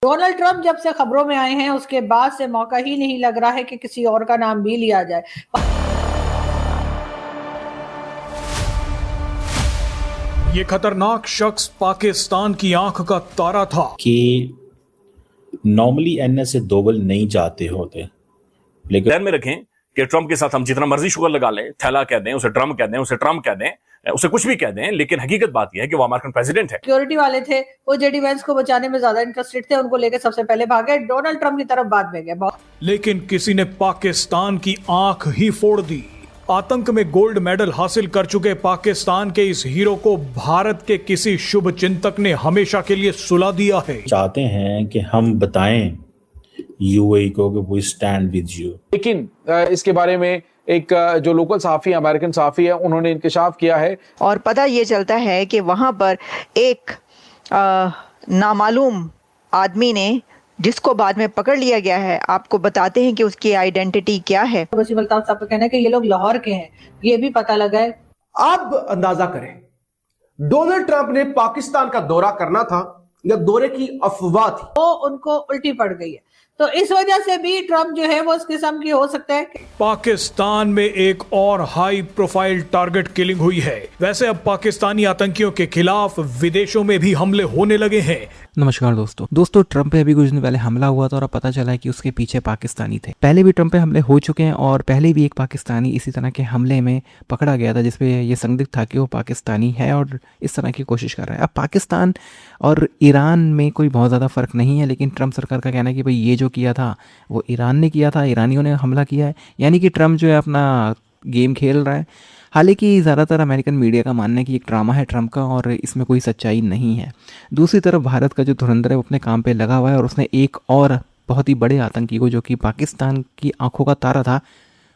Donald Trump जब से खबरों में आए हैं उसके बाद से मौका ही नहीं लग रहा है कि किसी और का नाम भी लिया जाए। ये खतरनाक शख्स पाकिस्तान की आंख का तारा था कि नॉर्मली एनएसए दोबल नहीं जाते होते, लेकिन ध्यान में रखें कि ट्रंप के साथ हम जितना मर्जी शुगर लगा लें, थैला कह दें, उसे ट्रंप कह दें, उसे ट्रंप कह दें, उसे कुछ भी कह दें, लेकिन हकीकत बात यह है कि वो अमेरिकन प्रेसिडेंट है। सिक्योरिटी वाले थे वो जेडी वेंस को बचाने में ज्यादा इंटरेस्टेड थे, उनको लेकर सबसे पहले भागे, डोनाल्ड ट्रंप की तरफ बाद में गए। लेकिन किसी ने पाकिस्तान की आंख ही फोड़ दी। आतंक में गोल्ड मेडल हासिल कर चुके पाकिस्तान के इस हीरो को भारत के किसी शुभ चिंतक ने हमेशा के लिए सुला दिया है। चाहते हैं कि हम बताएं यूएई को कि वी स्टैंड विद यू। लेकिन इसके बारे में एक जो लोकल सहाफ़ी अमेरिकन सहाफ़ी है उन्होंने इंकशाफ किया है और पता ये चलता है कि वहाँ पर एक नामालूम आदमी ने, जिसको बाद में पकड़ लिया गया है, आपको बताते हैं कि उसकी आइडेंटिटी क्या है। वसीम अल्ताफ साहब का कहना है कि ये लोग लाहौर के हैं, ये भी पता लगा है। आप अंदाजा करें, डोनाल्ड ट्रंप ने पाकिस्तान का दौरा करना था या दौरे की अफवाह थी, वो उनको उल्टी पड़ गई है, तो इस वजह से भी ट्रंप जो है वो इस किस्म की हो सकता है। पाकिस्तान में एक और हाई प्रोफाइल टारगेट किलिंग हुई है। वैसे अब पाकिस्तानी आतंकियों के खिलाफ विदेशों में भी हमले होने लगे हैं। नमस्कार दोस्तों ट्रंप पे अभी कुछ दिन पहले हमला हुआ था और अब पता चला है कि उसके पीछे पाकिस्तानी थे। पहले भी ट्रंप पे हमले हो चुके हैं और पहले भी एक पाकिस्तानी इसी तरह के हमले में पकड़ा गया था, जिसपे ये संदिग्ध था कि वो पाकिस्तानी है और इस तरह की कोशिश कर रहा है। अब पाकिस्तान और ईरान में कोई बहुत ज़्यादा फ़र्क नहीं है, लेकिन ट्रंप सरकार का कहना है कि भाई ये जो किया था वो ईरान ने किया था, ईरानियों ने हमला किया है, यानी कि ट्रंप जो है अपना गेम खेल रहा है। हालांकि ज़्यादातर अमेरिकन मीडिया का मानना है कि एक ड्रामा है ट्रंप का और इसमें कोई सच्चाई नहीं है। दूसरी तरफ भारत का जो धुरंधर है वो अपने काम पे लगा हुआ है और उसने एक और बहुत ही बड़े आतंकी को, जो कि पाकिस्तान की आंखों का तारा था,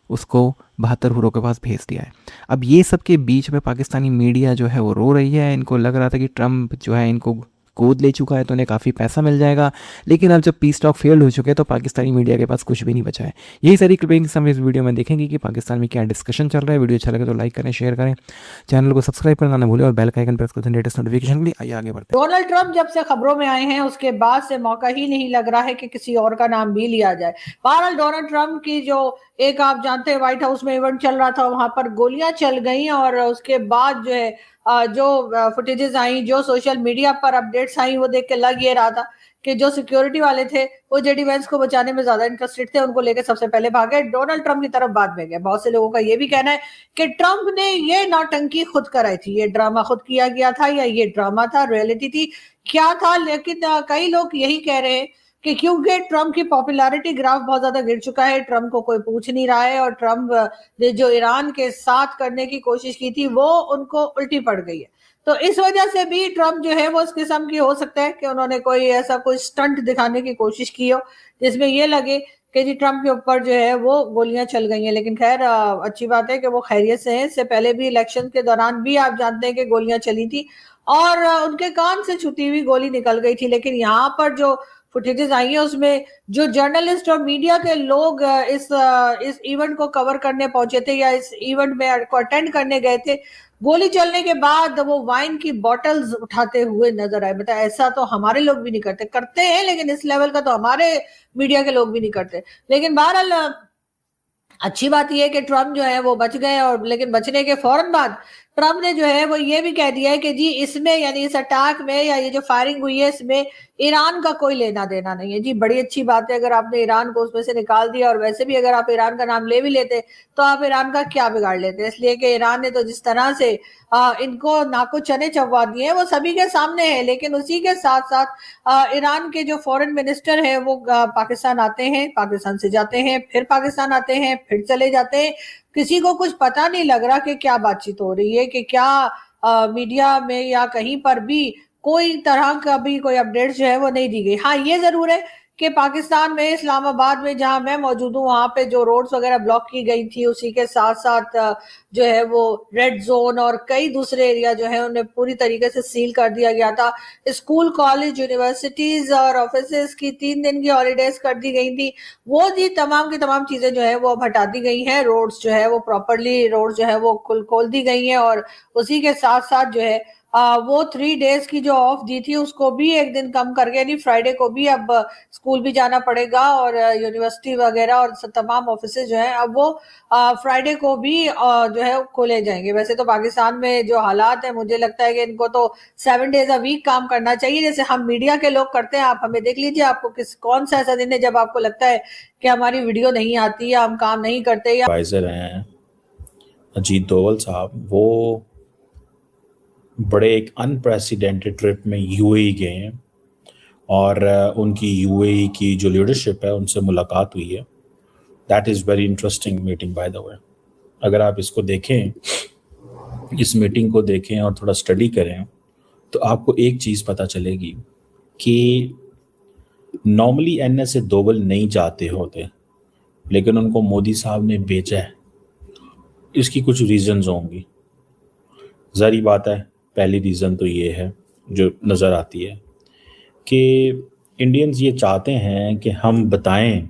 उसको 72 हुरों के पास भेज दिया है। अब ये सब के बीच में पाकिस्तानी मीडिया जो है वो रो रही है। इनको लग रहा था कि ट्रंप जो है इनको गोद ले चुका है तो उन्हें काफ़ी पैसा मिल जाएगा, लेकिन अब जब पीस टॉक फेल हो चुके हैं तो पाकिस्तानी मीडिया के पास कुछ भी नहीं बचा है। यही सारी क्लिपिंग्स हम इस वीडियो में देखेंगे कि पाकिस्तान में क्या डिस्कशन चल रहा है। वीडियो अच्छा लगे तो लाइक करें, शेयर करें, चैनल को सब्सक्राइब करना ना भूलें और बेल का आइकन प्रेस कर दें लेटेस्ट नोटिफिकेशन के लिए। आइए आगे बढ़ते हैं। डोनाल्ड ट्रंप जब से खबरों में आए हैं उसके बाद से मौका ही नहीं लग रहा है कि किसी और का नाम भी लिया जाए। बहरहाल डोनाल्ड ट्रंप की जो एक, आप जानते हैं, व्हाइट हाउस में इवेंट चल रहा था, वहां पर गोलियां चल गई और उसके बाद जो है जो फुटेजेस आई, जो सोशल मीडिया पर अपडेट्स आई, वो देख के लग ये रहा था कि जो सिक्योरिटी वाले थे वो जेडी वेंस को बचाने में ज्यादा इंटरेस्टेड थे, उनको लेकर सबसे पहले भागे, डोनाल्ड ट्रंप की तरफ बाद में गए। बहुत से लोगों का ये भी कहना है कि ट्रंप ने ये नौटंकी खुद कराई थी, ये ड्रामा खुद किया गया था या ये ड्रामा था, रियलिटी थी, क्या था। लेकिन कई लोग यही कह रहे हैं कि क्योंकि ट्रंप की पॉपुलैरिटी ग्राफ बहुत ज्यादा गिर चुका है, ट्रंप को कोई पूछ नहीं रहा है और ट्रंप ने जो ईरान के साथ करने की कोशिश की थी वो उनको उल्टी पड़ गई है, तो इस वजह से भी ट्रंप जो है वो इस किस्म की हो सकता है कि उन्होंने कोई ऐसा कोई स्टंट दिखाने की कोशिश की हो जिसमें ये लगे कि जी ट्रंप के ऊपर जो है वो गोलियां चल गई हैं। लेकिन खैर अच्छी बात है कि वो खैरियत से हैं। इससे पहले भी इलेक्शन के दौरान भी आप जानते हैं कि गोलियां चली थी और उनके कान से छुटी हुई गोली निकल गई थी। लेकिन यहाँ पर जो फुटेजेस आई है उसमें जो जर्नलिस्ट और मीडिया के लोग इस इवेंट को कवर करने पहुंचे थे या इस इवेंट में को अटेंड करने गए थे, गोली चलने के बाद वो वाइन की बॉटल्स उठाते हुए नजर आए। मतलब ऐसा तो हमारे लोग भी नहीं करते हैं, लेकिन इस लेवल का तो हमारे मीडिया के लोग भी नहीं करते। लेकिन बहरहाल अच्छी बात यह है कि ट्रंप जो है वो बच गए, और लेकिन बचने के फौरन बाद ट्रंप ने जो है वो ये भी कह दिया है कि जी इसमें, यानी इस अटैक में या ये जो फायरिंग हुई है इसमें ईरान का कोई लेना देना नहीं है। जी बड़ी अच्छी बात है अगर आपने ईरान को उसमें से निकाल दिया, और वैसे भी अगर आप ईरान का नाम ले भी लेते तो आप ईरान का क्या बिगाड़ लेते, इसलिए कि ईरान ने तो जिस तरह से इनको नाको चने चबवा दिए हैं वो सभी के सामने है। लेकिन उसी के साथ साथ ईरान के जो फॉरेन मिनिस्टर है वो पाकिस्तान आते हैं, पाकिस्तान से जाते हैं, फिर पाकिस्तान आते हैं, फिर चले जाते हैं। किसी को कुछ पता नहीं लग रहा कि क्या बातचीत हो रही है, कि क्या मीडिया में या कहीं पर भी कोई तरह का भी कोई अपडेट जो है वो नहीं दी गई। हाँ ये जरूर है कि पाकिस्तान में इस्लामाबाद में जहां मैं मौजूद हूँ वहां पे जो रोड्स वगैरह ब्लॉक की गई थी, उसी के साथ साथ जो है वो रेड जोन और कई दूसरे एरिया जो है उन्हें पूरी तरीके से सील कर दिया गया था। स्कूल, कॉलेज, यूनिवर्सिटीज और ऑफिसेज की 3 दिन की हॉलीडेज कर दी गई थी। वो जी तमाम की तमाम चीजें जो है वो अब हटा दी गई हैं। रोड्स जो है वो प्रॉपरली रोड जो है वो खोल दी गई हैं, और उसी के साथ साथ जो है वो 3 डेज की जो ऑफ दी थी उसको भी एक दिन कम करके, यानी फ्राइडे को भी अब स्कूल भी जाना पड़ेगा और यूनिवर्सिटी वगैरह और तमाम ऑफिस जो हैं अब वो फ्राइडे को भी जो है खोले जाएंगे। वैसे तो पाकिस्तान में जो हालात है, मुझे लगता है कि इनको तो 7 डेज अ वीक काम करना चाहिए, जैसे हम मीडिया के लोग करते हैं। आप हमें देख लीजिए, आपको कौन सा ऐसा दिन है जब आपको लगता है कि हमारी वीडियो नहीं आती या हम काम नहीं करते या एडवाइजर हैं अजीत डोवल साहब, वो बड़े एक अनप्रेसिडेंटेड ट्रिप में यूएई गए हैं और उनकी यूएई की जो लीडरशिप है उनसे मुलाकात हुई है। That is very interesting meeting by the way. अगर आप इसको देखें, इस मीटिंग को देखें और थोड़ा स्टडी करें तो आपको एक चीज़ पता चलेगी कि नॉर्मली एनएस डोवल नहीं जाते होते, लेकिन उनको मोदी साहब ने भेजा है। इसकी कुछ रीजंस होंगी। ज़ाहिर बात है, पहली रीज़न तो ये है जो नज़र आती है कि इंडियंस ये चाहते हैं कि हम बताएं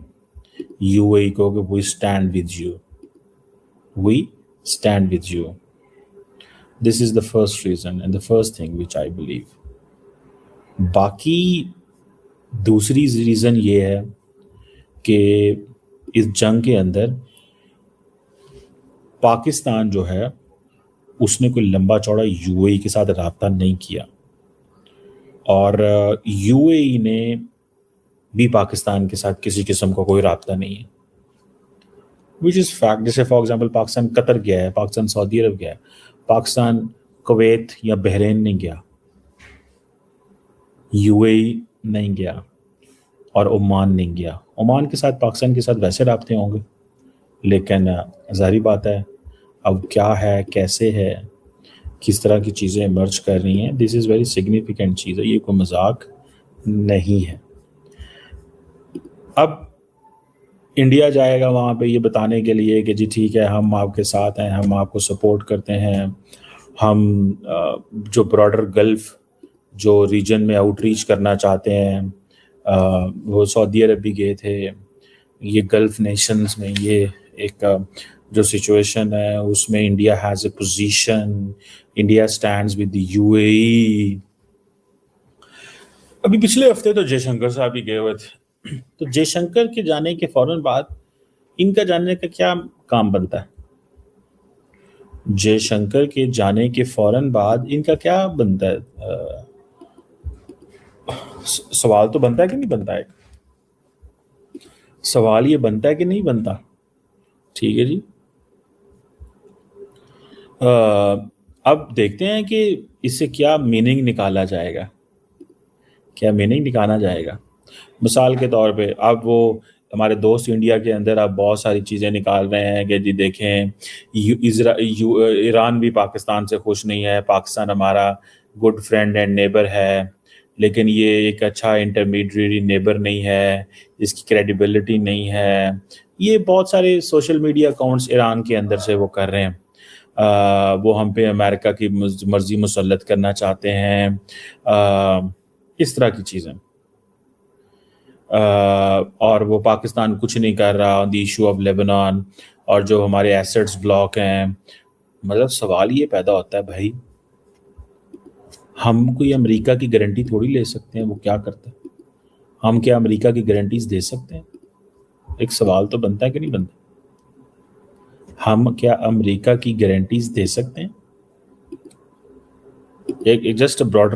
यूएई को कि we stand with you, we stand with you. This is the first reason and the first thing which I believe. बाकी दूसरी रीज़न ये है कि इस जंग के अंदर पाकिस्तान जो है उसने कोई लंबा चौड़ा यूएई के साथ राब्ता नहीं किया और यूएई ने भी पाकिस्तान के साथ किसी किस्म का कोई राब्ता नहीं है, विच इज़ फैक्ट। जैसे फॉर एग्जांपल पाकिस्तान कतर गया है, पाकिस्तान सऊदी अरब गया है, पाकिस्तान कुवैत या बहरीन नहीं गया, यूएई नहीं गया और ओमान नहीं गया। ओमान के साथ पाकिस्तान के साथ वैसे राब्ते होंगे, लेकिन ज़ाहिर बात है अब क्या है, कैसे है, किस तरह की चीज़ें इमर्ज कर रही हैं, दिस इज़ वेरी सिग्निफिकेंट चीज़ है, ये कोई मजाक नहीं है। अब इंडिया जाएगा वहाँ पे ये बताने के लिए कि जी ठीक है, हम आपके साथ हैं, हम आपको सपोर्ट करते हैं, हम जो ब्रॉडर गल्फ़ जो रीजन में आउटरीच करना चाहते हैं, वो सऊदी अरब भी गए थे। ये गल्फ़ नेशंस में ये एक जो सिचुएशन है उसमें India has a position, India stands with the UAE. अभी पिछले हफ्ते तो जयशंकर साहब भी गए हुए थे, तो जयशंकर के जाने के फौरन बाद इनका जाने का क्या काम बनता है? जयशंकर के जाने के फौरन बाद इनका क्या बनता है? सवाल तो बनता है कि नहीं बनता है? सवाल ये बनता है कि नहीं बनता? ठीक है जी। अब देखते हैं कि इससे क्या मीनिंग निकाला जाएगा, क्या मीनिंग निकाला जाएगा। मिसाल के तौर पे अब वो हमारे दोस्त इंडिया के अंदर अब बहुत सारी चीज़ें निकाल रहे हैं कि जी देखें ईरान भी पाकिस्तान से खुश नहीं है, पाकिस्तान हमारा गुड फ्रेंड एंड नेबर है, लेकिन ये एक अच्छा इंटरमीडिएट नेबर नहीं है, इसकी क्रेडिबिलिटी नहीं है। ये बहुत सारे सोशल मीडिया अकाउंट्स ईरान के अंदर से वो कर रहे हैं। वो हम पे अमेरिका की मर्जी मुसल्लत करना चाहते हैं, इस तरह की चीज़ें। और वो पाकिस्तान कुछ नहीं कर रहा on the issue of Lebanon, और जो हमारे एसेट्स ब्लॉक हैं। मतलब सवाल ये पैदा होता है, भाई हम कोई अमेरिका की गारंटी थोड़ी ले सकते हैं, वो क्या करता है? हम क्या अमेरिका की गारंटीज दे सकते हैं? एक सवाल तो बनता है कि नहीं बनता? हम क्या अमेरिका की गारंटीज दे सकते हैं? एक जस्ट ब्रॉडर